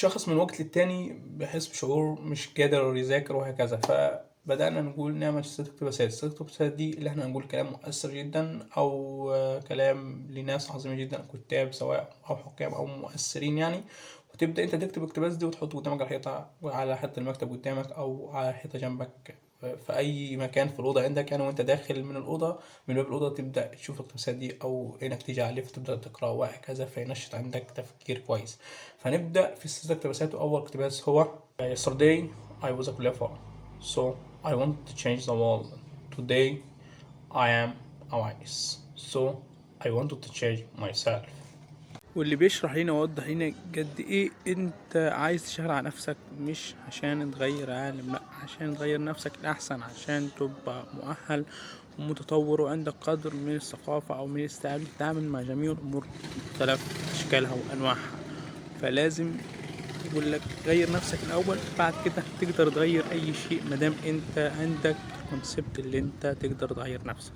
الشخص من وقت للتاني بيحس بشعور مش قادر يذاكر وهكذا، فبدأنا نقول نعمل صيغة اقتباسات. صيغة الاقتباسات دي اللي احنا نقول كلام مؤثر جدا أو كلام لناس عظيمة جدا، كتاب سواء أو حكام أو مؤثرين يعني. وتبدأ أنت تكتب الاقتباس دي وتحطه قدامك على الحيطة، على حتى المكتب قدامك أو على حيطة جنبك في أي مكان في الأوضة عندك يعني. وأنت داخل من الأوضة، من باب الأوضة، تبدأ تشوف الاقتباسات دي أو إنك تيجي عليه فتبدأ تقرأ وهكذا، فينشط عندك تفكير كويس. فنبدأ في سلسلة اقتباسات. وأول اقتباس هو Yesterday I was a clever, so I want to change the world. Today I am a wise, so I wanted to change myself. واللي بيشرح لنا ويوضح لنا قد ايه انت عايز تشتغل على نفسك، مش عشان تغير عالم، لا، عشان تغير نفسك الاحسن، عشان تبقى مؤهل ومتطور وعندك قدر من الثقافة او من الاستيعاب تتعامل مع جميع الامور بمختلف اشكالها وانواعها. فلازم يقول لك غير نفسك الاول، بعد كده تقدر تغير اي شيء مادام انت عندك الكونسبت اللي انت تقدر تغير نفسك.